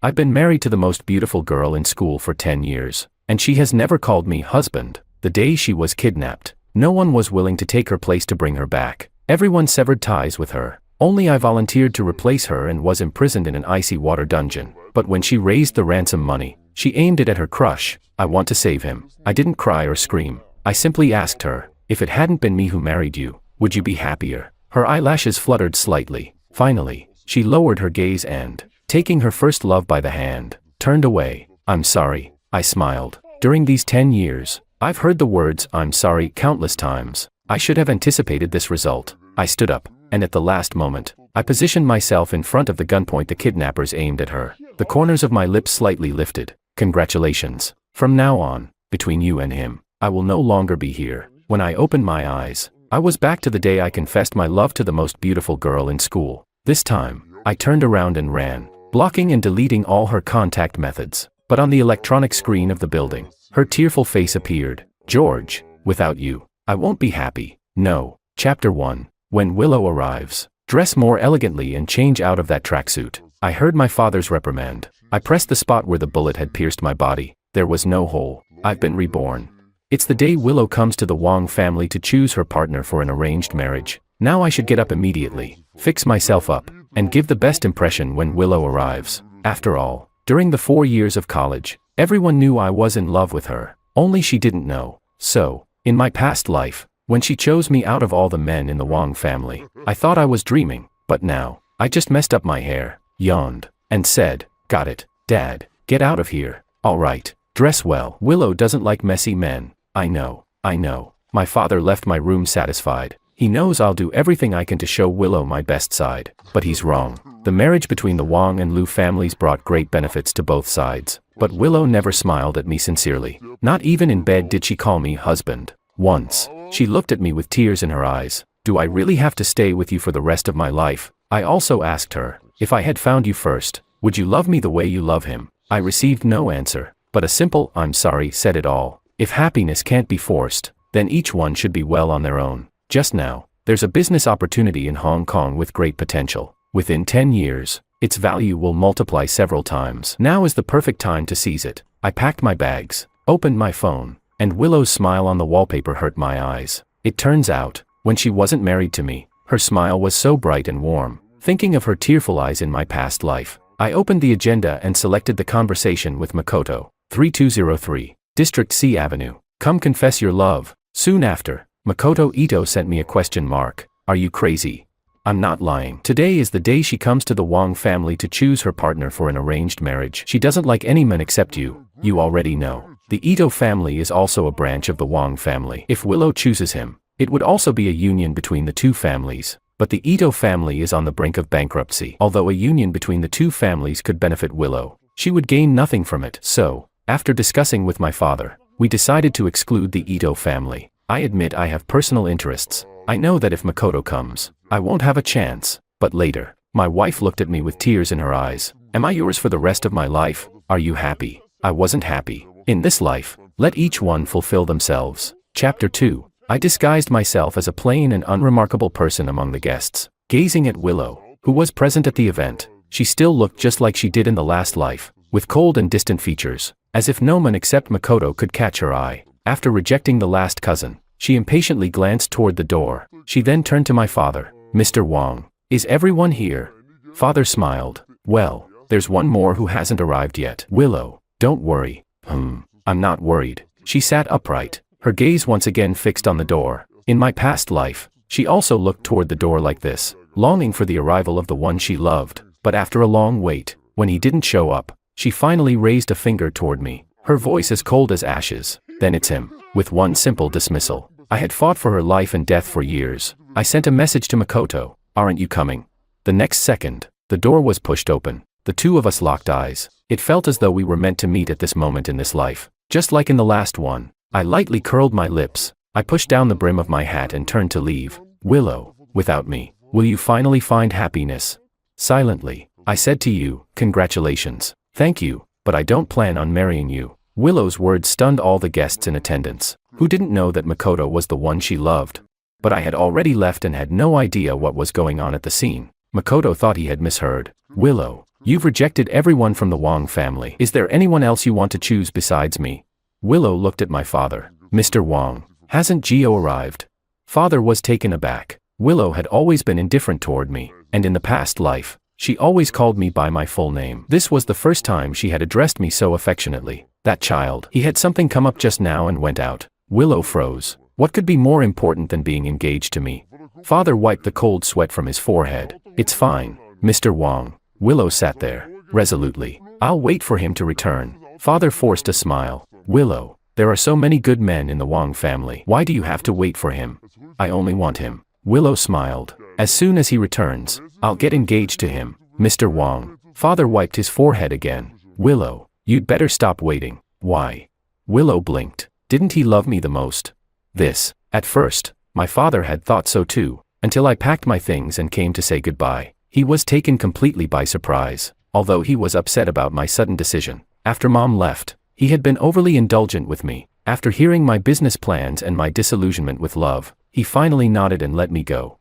I've been married to the most beautiful girl in school for 10 years, and she has never called me husband. The day she was kidnapped, no one was willing to take her place to bring her back. Everyone severed ties with her. Only I volunteered to replace her and was imprisoned in an icy water dungeon. But when she raised the ransom money, she aimed it at her crush. I want to save him. I didn't cry or scream. I simply asked her, if it hadn't been me who married you, would you be happier? Her eyelashes fluttered slightly. Finally, she lowered her gaze and, taking her first love by the hand, turned away. I'm sorry, I smiled. During these 10 years, I've heard the words I'm sorry countless times. I should have anticipated this result. I stood up, and at the last moment, I positioned myself in front of the gunpoint the kidnappers aimed at her. The corners of my lips slightly lifted. Congratulations. From now on, between you and him, I will no longer be here. When I opened my eyes, I was back to the day I confessed my love to the most beautiful girl in school. This time, I turned around and ran, blocking and deleting all her contact methods. But on the electronic screen of the building, her tearful face appeared. George, without you, I won't be happy. No. Chapter 1. When Willow arrives. Dress more elegantly and change out of that tracksuit. I heard my father's reprimand. I pressed the spot where the bullet had pierced my body. There was no hole. I've been reborn. It's the day Willow comes to the Wong family to choose her partner for an arranged marriage. Now I should get up immediately, fix myself up, and give the best impression when Willow arrives. After all, during the 4 years of college, everyone knew I was in love with her. Only she didn't know. So, in my past life, when she chose me out of all the men in the Wong family, I thought I was dreaming. But now, I just messed up my hair, yawned, and said, got it, Dad, get out of here. All right, dress well. Willow doesn't like messy men. I know. My father left my room satisfied. He knows I'll do everything I can to show Willow my best side. But he's wrong. The marriage between the Wong and Liu families brought great benefits to both sides. But Willow never smiled at me sincerely. Not even in bed did she call me husband. Once, she looked at me with tears in her eyes. Do I really have to stay with you for the rest of my life? I also asked her, if I had found you first, would you love me the way you love him? I received no answer, but a simple I'm sorry said it all. If happiness can't be forced, then each one should be well on their own. Just now, there's a business opportunity in Hong Kong with great potential. Within 10 years, its value will multiply several times. Now is the perfect time to seize it. I packed my bags, opened my phone, and Willow's smile on the wallpaper hurt my eyes. It turns out, when she wasn't married to me, her smile was so bright and warm. Thinking of her tearful eyes in my past life, I opened the agenda and selected the conversation with Makoto. 3203. District C Avenue. Come confess your love. Soon after, Makoto Ito sent me a question mark. Are you crazy? I'm not lying. Today is the day she comes to the Wong family to choose her partner for an arranged marriage. She doesn't like any man except you. You already know. The Ito family is also a branch of the Wong family. If Willow chooses him, it would also be a union between the two families. But the Ito family is on the brink of bankruptcy. Although a union between the two families could benefit Willow, she would gain nothing from it. So, after discussing with my father, we decided to exclude the Ito family. I admit I have personal interests. I know that if Makoto comes, I won't have a chance. But later, my wife looked at me with tears in her eyes. Am I yours for the rest of my life? Are you happy? I wasn't happy. In this life, let each one fulfill themselves. Chapter 2. I disguised myself as a plain and unremarkable person among the guests. Gazing at Willow, who was present at the event, she still looked just like she did in the last life, with cold and distant features, as if no one except Makoto could catch her eye. After rejecting the last cousin, she impatiently glanced toward the door. She then turned to my father. Mr. Wong, is everyone here? Father smiled. Well, there's one more who hasn't arrived yet. Willow, don't worry. I'm not worried. She sat upright, her gaze once again fixed on the door. In my past life, she also looked toward the door like this, longing for the arrival of the one she loved. But after a long wait, when he didn't show up, she finally raised a finger toward me, her voice as cold as ashes. Then it's him. With one simple dismissal. I had fought for her life and death for years. I sent a message to Makoto. Aren't you coming? The next second, the door was pushed open. The two of us locked eyes. It felt as though we were meant to meet at this moment in this life. Just like in the last one. I lightly curled my lips. I pushed down the brim of my hat and turned to leave. Willow, without me, will you finally find happiness? Silently, I said to you, congratulations. Thank you, but I don't plan on marrying you. Willow's words stunned all the guests in attendance, who didn't know that Makoto was the one she loved. But I had already left and had no idea what was going on at the scene. Makoto thought he had misheard. Willow, You've rejected everyone from the Wong family. Is there anyone else you want to choose besides me? Willow looked at my father. Mr. Wong, hasn't Gio arrived? Father was taken aback. Willow had always been indifferent toward me, and in the past life, she always called me by my full name. This was the first time she had addressed me so affectionately. That child. He had something come up just now and went out. Willow froze. What could be more important than being engaged to me? Father wiped the cold sweat from his forehead. It's fine, Mr. Wong. Willow sat there, resolutely. I'll wait for him to return. Father forced a smile. Willow, there are so many good men in the Wong family. Why do you have to wait for him? I only want him. Willow smiled. As soon as he returns, I'll get engaged to him. Mr. Wong. Father wiped his forehead again. Willow, you'd better stop waiting. Why? Willow blinked. Didn't he love me the most? At first, my father had thought so too, until I packed my things and came to say goodbye. He was taken completely by surprise, although he was upset about my sudden decision. After Mom left, he had been overly indulgent with me. After hearing my business plans and my disillusionment with love, he finally nodded and let me go.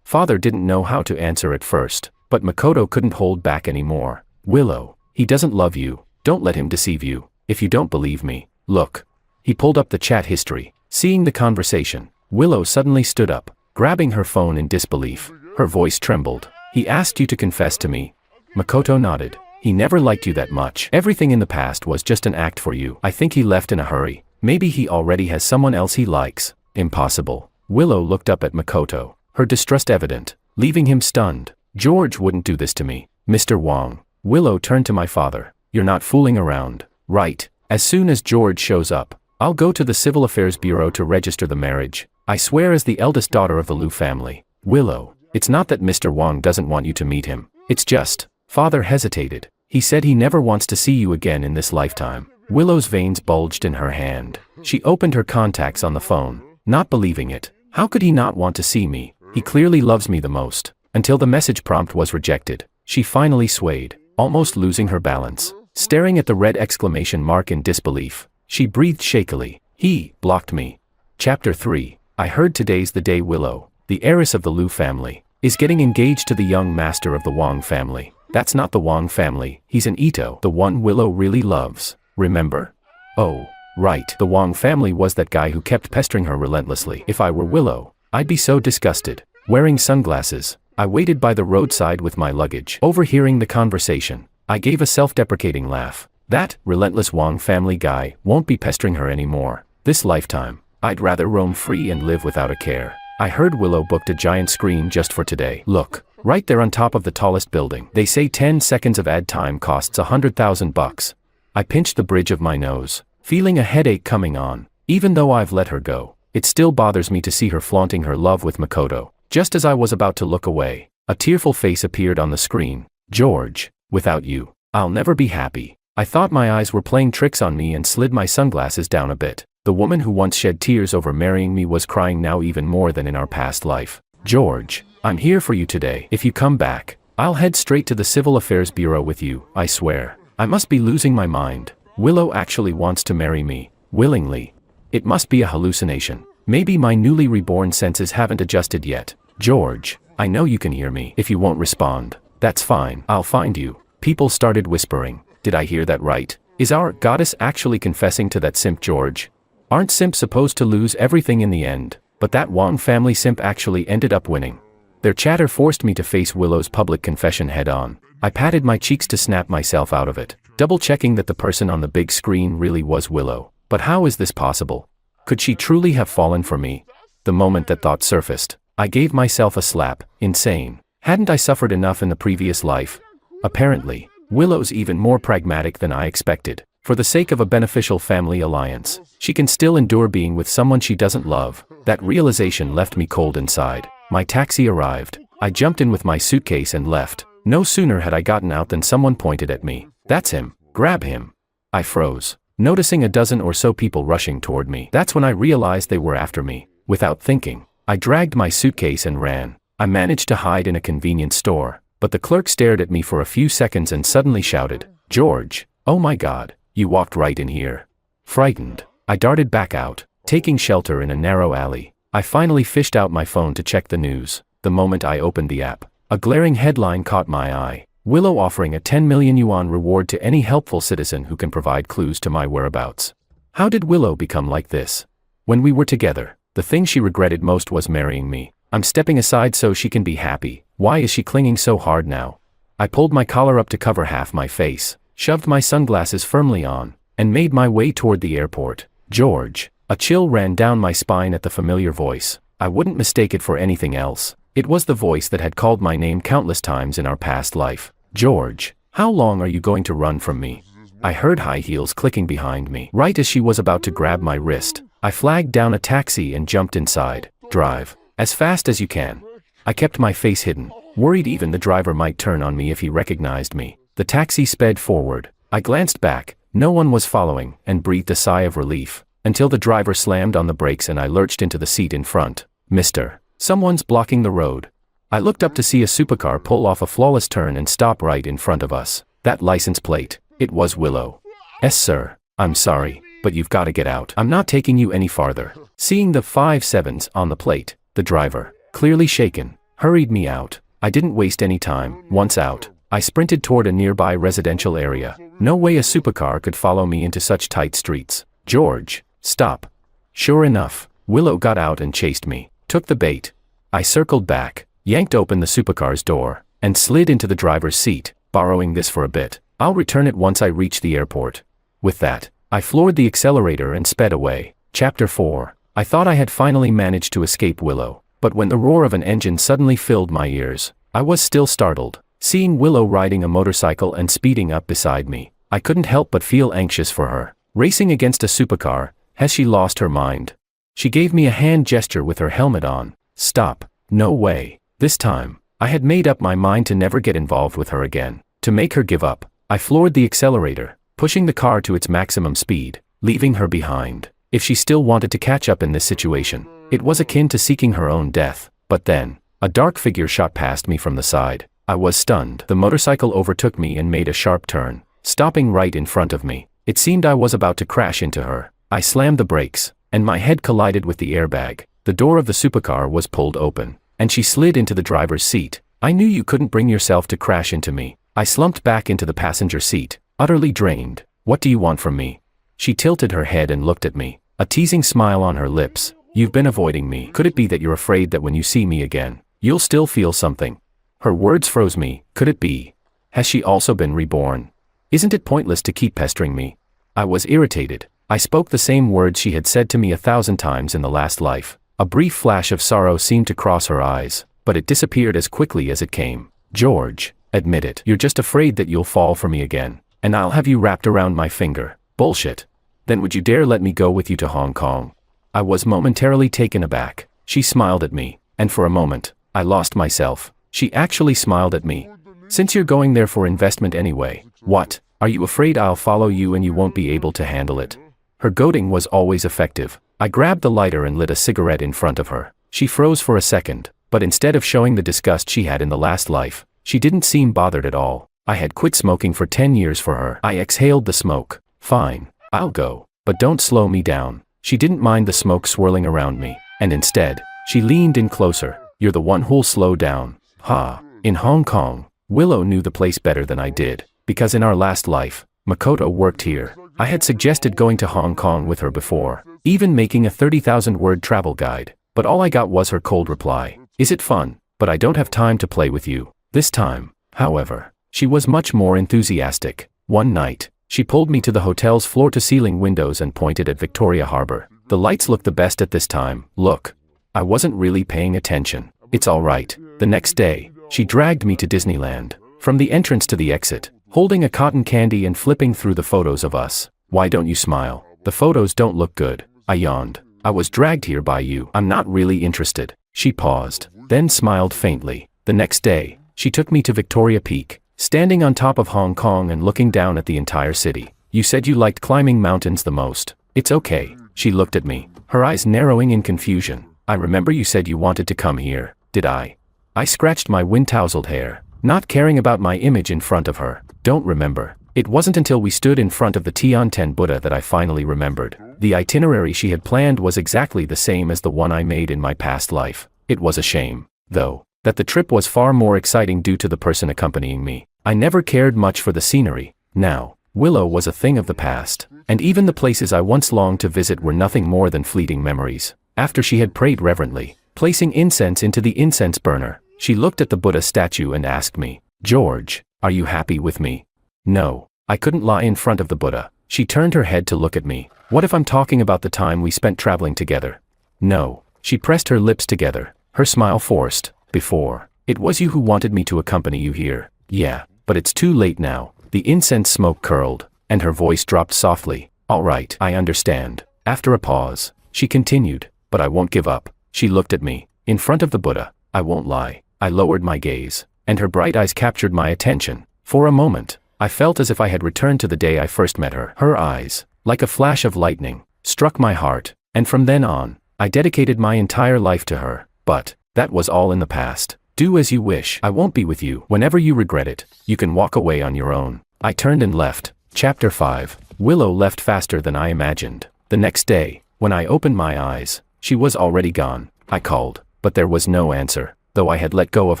Father didn't know how to answer at first, but Makoto couldn't hold back anymore. Willow, he doesn't love you. Don't let him deceive you. If you don't believe me, look. He pulled up the chat history. Seeing the conversation, Willow suddenly stood up, grabbing her phone in disbelief. Her voice trembled. He asked you to confess to me. Makoto nodded. He never liked you that much. Everything in the past was just an act for you. I think he left in a hurry. Maybe he already has someone else he likes. Impossible. Willow looked up at Makoto, her distrust evident, leaving him stunned. George wouldn't do this to me. Mr. Wong. Willow turned to my father. You're not fooling around, right? As soon as George shows up, I'll go to the Civil Affairs Bureau to register the marriage. I swear as the eldest daughter of the Liu family. Willow, it's not that Mr. Wong doesn't want you to meet him. It's just, Father hesitated. He said he never wants to see you again in this lifetime. Willow's veins bulged in her hand. She opened her contacts on the phone, not believing it. How could he not want to see me? He clearly loves me the most. Until the message prompt was rejected, she finally swayed, almost losing her balance. Staring at the red exclamation mark in disbelief, she breathed shakily. He blocked me. Chapter 3. I heard today's the day Willow, the heiress of the Liu family, is getting engaged to the young master of the Wong family. That's not the Wong family, he's an Ito, the one Willow really loves. Remember? Oh, right. The Wong family was that guy who kept pestering her relentlessly. If I were Willow, I'd be so disgusted. Wearing sunglasses, I waited by the roadside with my luggage. Overhearing the conversation, I gave a self-deprecating laugh. That relentless Wong family guy won't be pestering her anymore. This lifetime, I'd rather roam free and live without a care. I heard Willow booked a giant screen just for today. Look, right there on top of the tallest building. They say 10 seconds of ad time costs $100,000. I pinched the bridge of my nose, feeling a headache coming on. Even though I've let her go, it still bothers me to see her flaunting her love with Makoto. Just as I was about to look away, a tearful face appeared on the screen. George, without you, I'll never be happy. I thought my eyes were playing tricks on me and slid my sunglasses down a bit. The woman who once shed tears over marrying me was crying now even more than in our past life. George, I'm here for you today. If you come back, I'll head straight to the Civil Affairs Bureau with you, I swear. I must be losing my mind. Willow actually wants to marry me. Willingly. It must be a hallucination. Maybe my newly reborn senses haven't adjusted yet. George, I know you can hear me. If you won't respond, that's fine. I'll find you. People started whispering. Did I hear that right? Is our goddess actually confessing to that simp George? Aren't simps supposed to lose everything in the end? But that Wong family simp actually ended up winning. Their chatter forced me to face Willow's public confession head on. I patted my cheeks to snap myself out of it, double-checking that the person on the big screen really was Willow. But how is this possible? Could she truly have fallen for me? The moment that thought surfaced, I gave myself a slap. Insane. Hadn't I suffered enough in the previous life? Apparently, Willow's even more pragmatic than I expected. For the sake of a beneficial family alliance, she can still endure being with someone she doesn't love. That realization left me cold inside. My taxi arrived. I jumped in with my suitcase and left. No sooner had I gotten out than someone pointed at me. That's him. Grab him. I froze, noticing a dozen or so people rushing toward me. That's when I realized they were after me. Without thinking, I dragged my suitcase and ran. I managed to hide in a convenience store, but the clerk stared at me for a few seconds and suddenly shouted, "George, oh my God, you walked right in here." Frightened, I darted back out, taking shelter in a narrow alley. I finally fished out my phone to check the news. The moment I opened the app, a glaring headline caught my eye. Willow offering a 10 million yuan reward to any helpful citizen who can provide clues to my whereabouts. How did Willow become like this? When we were together, the thing she regretted most was marrying me. I'm stepping aside so she can be happy. Why is she clinging so hard now? I pulled my collar up to cover half my face, shoved my sunglasses firmly on, and made my way toward the airport. George. A chill ran down my spine at the familiar voice. I wouldn't mistake it for anything else. It was the voice that had called my name countless times in our past life. George, how long are you going to run from me? I heard high heels clicking behind me. Right as she was about to grab my wrist, I flagged down a taxi and jumped inside. Drive. As fast as you can. I kept my face hidden, worried even the driver might turn on me if he recognized me. The taxi sped forward. I glanced back. No one was following, and breathed a sigh of relief, until the driver slammed on the brakes and I lurched into the seat in front. Mister, someone's blocking the road. I looked up to see a supercar pull off a flawless turn and stop right in front of us. That license plate, it was Willow. "Yes, sir. I'm sorry, but you've got to get out. I'm not taking you any farther." Seeing the 5 7s on the plate, the driver, clearly shaken, hurried me out. I didn't waste any time. Once out, I sprinted toward a nearby residential area. No way a supercar could follow me into such tight streets. "George, stop." Sure enough, Willow got out and chased me. Took the bait. I circled back, yanked open the supercar's door, and slid into the driver's seat, borrowing this for a bit. I'll return it once I reach the airport. With that, I floored the accelerator and sped away. Chapter 4. I thought I had finally managed to escape Willow, but when the roar of an engine suddenly filled my ears, I was still startled. Seeing Willow riding a motorcycle and speeding up beside me, I couldn't help but feel anxious for her. Racing against a supercar, has she lost her mind? She gave me a hand gesture with her helmet on. Stop. No way. This time, I had made up my mind to never get involved with her again. To make her give up, I floored the accelerator, pushing the car to its maximum speed, leaving her behind. If she still wanted to catch up in this situation, it was akin to seeking her own death. But then, a dark figure shot past me from the side. I was stunned. The motorcycle overtook me and made a sharp turn, stopping right in front of me. It seemed I was about to crash into her. I slammed the brakes, and my head collided with the airbag. The door of the supercar was pulled open, and she slid into the driver's seat. "I knew you couldn't bring yourself to crash into me." I slumped back into the passenger seat, utterly drained. "What do you want from me?" She tilted her head and looked at me, a teasing smile on her lips. "You've been avoiding me. Could it be that you're afraid that when you see me again, you'll still feel something?" Her words froze me. Could it be? Has she also been reborn? Isn't it pointless to keep pestering me? I was irritated. I spoke the same words she had said to me 1,000 times in the last life. A brief flash of sorrow seemed to cross her eyes, but it disappeared as quickly as it came. "George, admit it. You're just afraid that you'll fall for me again, and I'll have you wrapped around my finger." "Bullshit. Then would you dare let me go with you to Hong Kong?" I was momentarily taken aback. She smiled at me, and for a moment, I lost myself. She actually smiled at me. "Since you're going there for investment anyway, what? Are you afraid I'll follow you and you won't be able to handle it?" Her goading was always effective. I grabbed the lighter and lit a cigarette in front of her. She froze for a second, but instead of showing the disgust she had in the last life, she didn't seem bothered at all. I had quit smoking for 10 years for her. I exhaled the smoke. "Fine, I'll go, but don't slow me down." She didn't mind the smoke swirling around me, and instead, she leaned in closer. "You're the one who'll slow down." Ha! In Hong Kong, Willow knew the place better than I did, because in our last life, Makoto worked here. I had suggested going to Hong Kong with her before, even making a 30,000-word travel guide, but all I got was her cold reply. "Is it fun? But I don't have time to play with you." This time, however, she was much more enthusiastic. One night, she pulled me to the hotel's floor-to-ceiling windows and pointed at Victoria Harbor. "The lights look the best at this time. Look." I wasn't really paying attention. "It's all right." The next day, she dragged me to Disneyland. From the entrance to the exit, holding a cotton candy and flipping through the photos of us. "Why don't you smile? The photos don't look good." I yawned. "I was dragged here by you. I'm not really interested." She paused, then smiled faintly. The next day, she took me to Victoria Peak, standing on top of Hong Kong and looking down at the entire city. "You said you liked climbing mountains the most." "It's okay." She looked at me, her eyes narrowing in confusion. "I remember you said you wanted to come here, did I?" I scratched my wind-tousled hair, not caring about my image in front of her. "Don't remember." It wasn't until we stood in front of the Tianten Buddha that I finally remembered. The itinerary she had planned was exactly the same as the one I made in my past life. It was a shame, though, that the trip was far more exciting due to the person accompanying me. I never cared much for the scenery. Now, Willow was a thing of the past, and even the places I once longed to visit were nothing more than fleeting memories. After she had prayed reverently, placing incense into the incense burner, she looked at the Buddha statue and asked me, "George, are you happy with me?" No, I couldn't lie in front of the Buddha. She turned her head to look at me. What if I'm talking about the time we spent traveling together? No. She pressed her lips together, her smile forced. Before, it was you who wanted me to accompany you here. Yeah, but it's too late now. The incense smoke curled, and her voice dropped softly. All right, I understand. After a pause, she continued, but I won't give up. She looked at me, in front of the Buddha. I won't lie. I lowered my gaze, and her bright eyes captured my attention. For a moment, I felt as if I had returned to the day I first met her. Her eyes, like a flash of lightning, struck my heart, and from then on, I dedicated my entire life to her. But that was all in the past. Do as you wish. I won't be with you. Whenever you regret it, you can walk away on your own. I turned and left. Chapter 5. Willow left faster than I imagined. The next day, when I opened my eyes, she was already gone. I called, but there was no answer, though I had let go of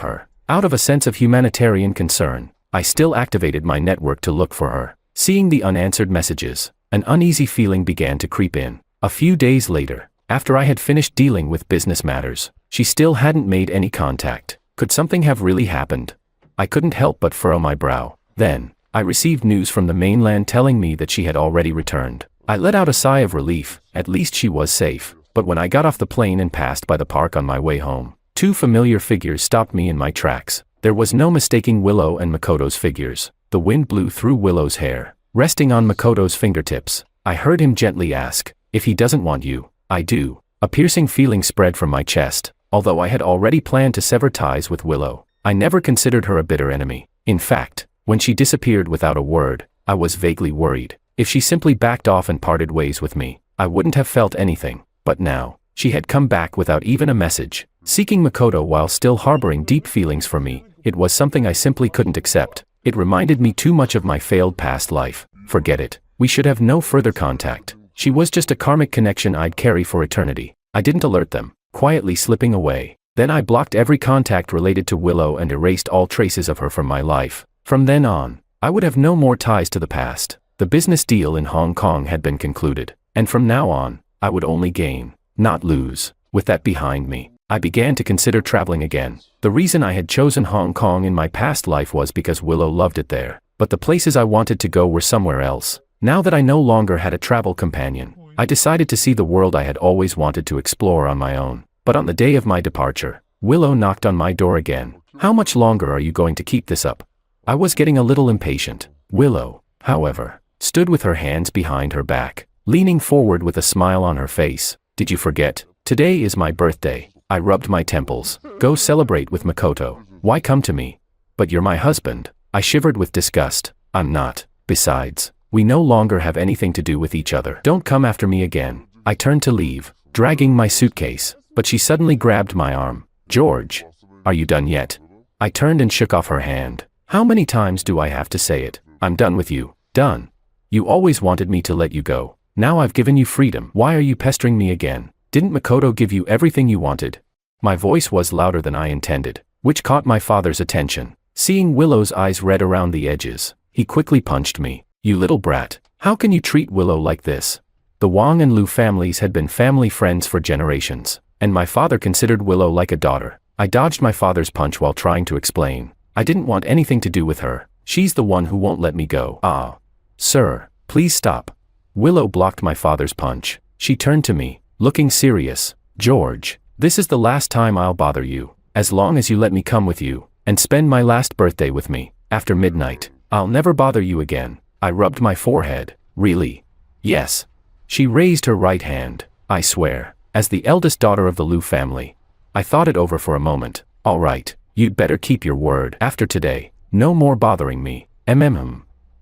her. Out of a sense of humanitarian concern, I still activated my network to look for her. Seeing the unanswered messages, an uneasy feeling began to creep in. A few days later, after I had finished dealing with business matters, she still hadn't made any contact. Could something have really happened? I couldn't help but furrow my brow. Then, I received news from the mainland telling me that she had already returned. I let out a sigh of relief. At least she was safe. But when I got off the plane and passed by the park on my way home, two familiar figures stopped me in my tracks. There was no mistaking Willow and Makoto's figures. The wind blew through Willow's hair, resting on Makoto's fingertips. I heard him gently ask, "If he doesn't want you, I do." A piercing feeling spread from my chest. Although I had already planned to sever ties with Willow, I never considered her a bitter enemy. In fact, when she disappeared without a word, I was vaguely worried. If she simply backed off and parted ways with me, I wouldn't have felt anything. But now, she had come back without even a message, seeking Makoto while still harboring deep feelings for me. It was something I simply couldn't accept. It reminded me too much of my failed past life. Forget it. We should have no further contact. She was just a karmic connection I'd carry for eternity. I didn't alert them, quietly slipping away. Then I blocked every contact related to Willow and erased all traces of her from my life. From then on, I would have no more ties to the past. The business deal in Hong Kong had been concluded, and from now on, I would only gain, not lose. With that behind me, I began to consider traveling again. The reason I had chosen Hong Kong in my past life was because Willow loved it there, but the places I wanted to go were somewhere else. Now that I no longer had a travel companion, I decided to see the world I had always wanted to explore on my own. But on the day of my departure, Willow knocked on my door again. "How much longer are you going to keep this up?" I was getting a little impatient. Willow, however, stood with her hands behind her back, leaning forward with a smile on her face. "Did you forget? Today is my birthday." I rubbed my temples. "Go celebrate with Makoto. Why come to me?" "But you're my husband." I shivered with disgust. "I'm not. Besides, we no longer have anything to do with each other. Don't come after me again." I turned to leave, dragging my suitcase, but she suddenly grabbed my arm. "George, are you done yet?" I turned and shook off her hand. "How many times do I have to say it? I'm done with you." "Done? You always wanted me to let you go. Now I've given you freedom. Why are you pestering me again? Didn't Makoto give you everything you wanted?" My voice was louder than I intended, which caught my father's attention. Seeing Willow's eyes red around the edges, he quickly punched me. "You little brat. How can you treat Willow like this?" The Wang and Lu families had been family friends for generations, and my father considered Willow like a daughter. I dodged my father's punch while trying to explain. "I didn't want anything to do with her. She's the one who won't let me go." "Ah. Sir, please stop." Willow blocked my father's punch. She turned to me, looking serious. "George, this is the last time I'll bother you. As long as you let me come with you, and spend my last birthday with me, after midnight, I'll never bother you again." I rubbed my forehead. "Really?" "Yes." She raised her right hand. "I swear, as the eldest daughter of the Lu family." I thought it over for a moment. "All right, you'd better keep your word. After today, no more bothering me.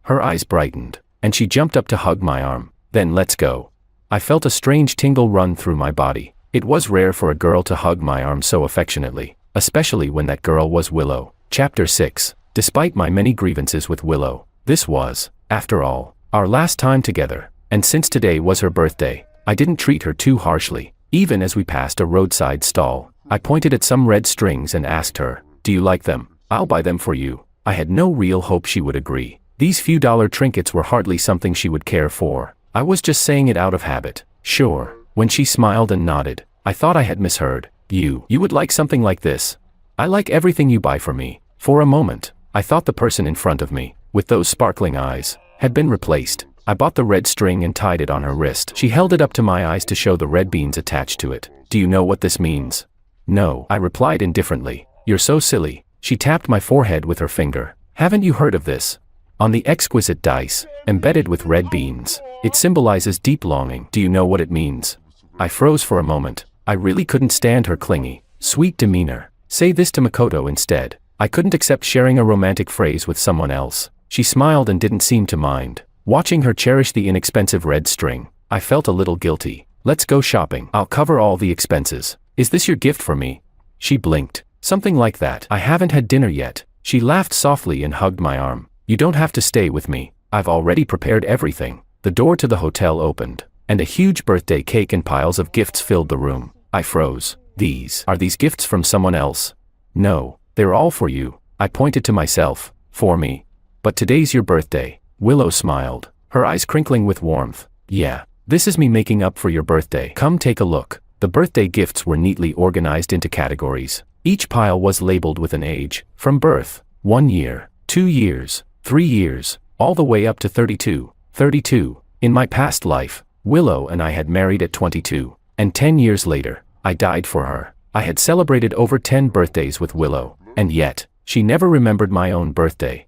Her eyes brightened, and she jumped up to hug my arm. "Then let's go." I felt a strange tingle run through my body. It was rare for a girl to hug my arm so affectionately, especially when that girl was Willow. Chapter 6. Despite my many grievances with Willow, this was, after all, our last time together, and since today was her birthday, I didn't treat her too harshly. Even as we passed a roadside stall, I pointed at some red strings and asked her, "Do you like them? I'll buy them for you." I had no real hope she would agree. These few dollar trinkets were hardly something she would care for. I was just saying it out of habit. "Sure." When she smiled and nodded, I thought I had misheard. You would like something like this?" "I like everything you buy for me." For a moment, I thought the person in front of me, with those sparkling eyes, had been replaced. I bought the red string and tied it on her wrist. She held it up to my eyes to show the red beans attached to it. "Do you know what this means?" "No," I replied indifferently. "You're so silly." She tapped my forehead with her finger. "Haven't you heard of this? On the exquisite dice, embedded with red beans, it symbolizes deep longing. Do you know what it means?" I froze for a moment. I really couldn't stand her clingy, sweet demeanor. Say this to Makoto instead. I couldn't accept sharing a romantic phrase with someone else. She smiled and didn't seem to mind. Watching her cherish the inexpensive red string, I felt a little guilty. "Let's go shopping. I'll cover all the expenses. Is this your gift for me?" She blinked. "Something like that. I haven't had dinner yet." She laughed softly and hugged my arm. "You don't have to stay with me. I've already prepared everything." The door to the hotel opened, and a huge birthday cake and piles of gifts filled the room. I froze. Are these gifts from someone else?" "No, they're all for you." I pointed to myself. "For me? But today's your birthday." Willow smiled, her eyes crinkling with warmth. "Yeah, this is me making up for your birthday. Come take a look." The birthday gifts were neatly organized into categories. Each pile was labeled with an age, from birth, 1 year, 2 years, 3 years, all the way up to 32. 32. In my past life, Willow and I had married at 22, and 10 years later, I died for her. I had celebrated over 10 birthdays with Willow, and yet, she never remembered my own birthday.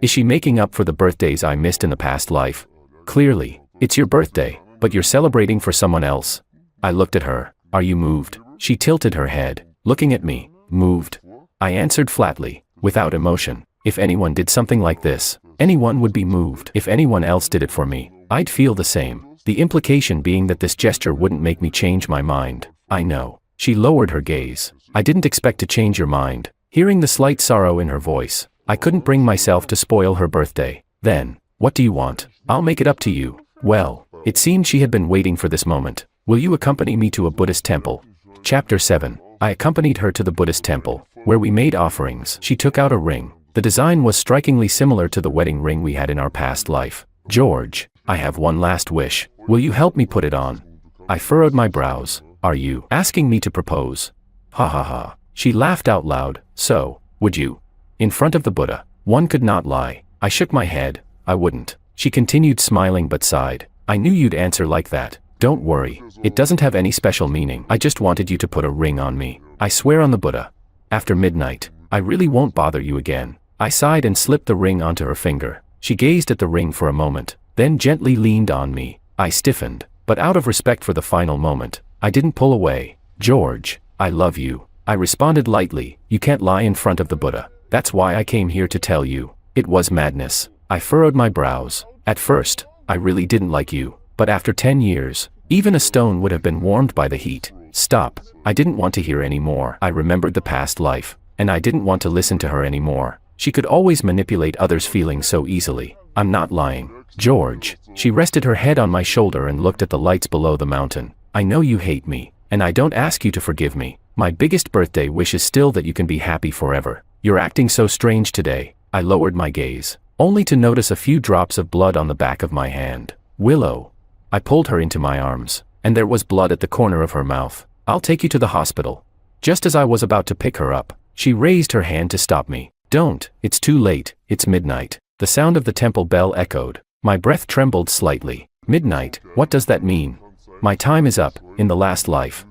Is she making up for the birthdays I missed in the past life? Clearly, it's your birthday, but you're celebrating for someone else. I looked at her. "Are you moved?" She tilted her head, looking at me. "Moved?" I answered flatly, without emotion. If anyone did something like this, anyone would be moved. If anyone else did it for me, I'd feel the same. The implication being that this gesture wouldn't make me change my mind. "I know." She lowered her gaze. "I didn't expect to change your mind." Hearing the slight sorrow in her voice, I couldn't bring myself to spoil her birthday. "Then, what do you want? I'll make it up to you." Well, it seemed she had been waiting for this moment. "Will you accompany me to a Buddhist temple?" Chapter 7. I accompanied her to the Buddhist temple, where we made offerings. She took out a ring. The design was strikingly similar to the wedding ring we had in our past life. "George, I have one last wish. Will you help me put it on?" I furrowed my brows. "Are you asking me to propose?" "Ha ha ha." She laughed out loud. "So, would you?" In front of the Buddha, one could not lie. I shook my head. "I wouldn't." She continued smiling but sighed. "I knew you'd answer like that. Don't worry. It doesn't have any special meaning. I just wanted you to put a ring on me. I swear on the Buddha. After midnight, I really won't bother you again." I sighed and slipped the ring onto her finger. She gazed at the ring for a moment, then gently leaned on me. I stiffened, but out of respect for the final moment, I didn't pull away. "George, I love you." I responded lightly. "You can't lie in front of the Buddha. That's why I came here to tell you." It was madness. I furrowed my brows. At first, I really didn't like you, but after 10 years, even a stone would have been warmed by the heat. Stop. I didn't want to hear any more. I remembered the past life, and I didn't want to listen to her anymore. She could always manipulate others' feelings so easily. "I'm not lying. George." She rested her head on my shoulder and looked at the lights below the mountain. "I know you hate me, and I don't ask you to forgive me. My biggest birthday wish is still that you can be happy forever. You're acting so strange today." I lowered my gaze, only to notice a few drops of blood on the back of my hand. "Willow." I pulled her into my arms, and there was blood at the corner of her mouth. "I'll take you to the hospital." Just as I was about to pick her up, she raised her hand to stop me. "Don't, it's too late, it's midnight." The sound of the temple bell echoed. My breath trembled slightly. "Midnight, what does that mean?" "My time is up, in the last life.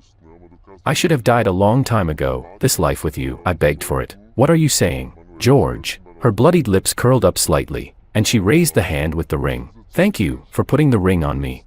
I should have died a long time ago. This life with you, I begged for it." "What are you saying, George?" Her bloodied lips curled up slightly, and she raised the hand with the ring. "Thank you for putting the ring on me.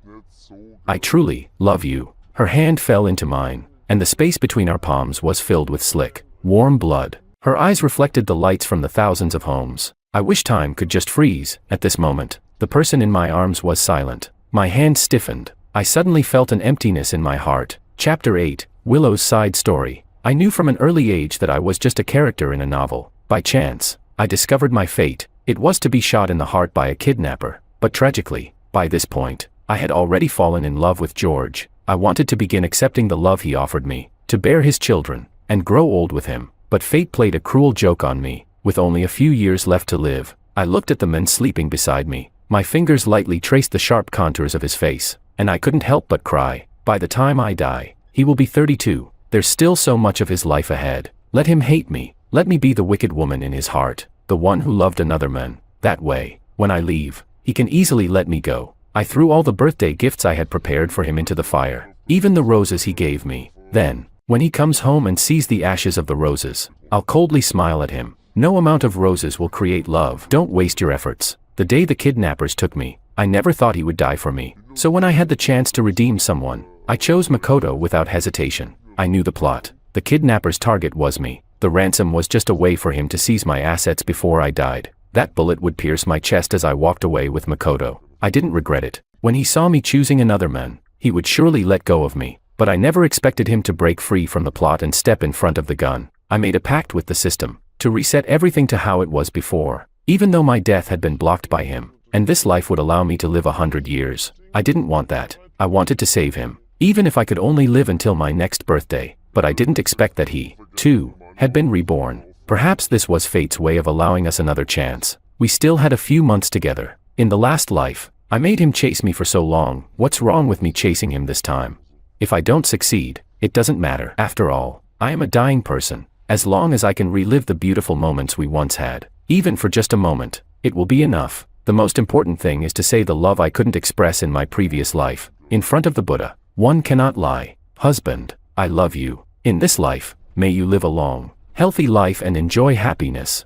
I truly love you." Her hand fell into mine, and the space between our palms was filled with slick, warm blood. Her eyes reflected the lights from the thousands of homes. I wish time could just freeze. At this moment, the person in my arms was silent. My hand stiffened. I suddenly felt an emptiness in my heart. Chapter 8. Willow's Side Story. I knew from an early age that I was just a character in a novel. By chance, I discovered my fate. It was to be shot in the heart by a kidnapper. But tragically, by this point, I had already fallen in love with George. I wanted to begin accepting the love he offered me. to bear his children, and grow old with him. But fate played a cruel joke on me. With only a few years left to live, I looked at the man sleeping beside me. My fingers lightly traced the sharp contours of his face, and I couldn't help but cry. By the time I die, he will be 32. There's still so much of his life ahead. Let him hate me. Let me be the wicked woman in his heart, the one who loved another man. That way, when I leave, he can easily let me go. I threw all the birthday gifts I had prepared for him into the fire, even the roses he gave me. Then, when he comes home and sees the ashes of the roses, I'll coldly smile at him. No amount of roses will create love. Don't waste your efforts. The day the kidnappers took me, I never thought he would die for me. So when I had the chance to redeem someone, I chose Makoto without hesitation. I knew the plot. The kidnapper's target was me. The ransom was just a way for him to seize my assets before I died. That bullet would pierce my chest as I walked away with Makoto. I didn't regret it. When he saw me choosing another man, he would surely let go of me. But I never expected him to break free from the plot and step in front of the gun. I made a pact with the system, to reset everything to how it was before. Even though my death had been blocked by him, and this life would allow me to live 100 years, I didn't want that. I wanted to save him, even if I could only live until my next birthday. But I didn't expect that he, too, had been reborn. Perhaps this was fate's way of allowing us another chance. We still had a few months together. In the last life, I made him chase me for so long. What's wrong with me chasing him this time? If I don't succeed, it doesn't matter. After all, I am a dying person. As long as I can relive the beautiful moments we once had, even for just a moment, it will be enough. The most important thing is to say the love I couldn't express in my previous life, in front of the Buddha. One cannot lie. Husband, I love you. In this life, may you live a long, healthy life and enjoy happiness.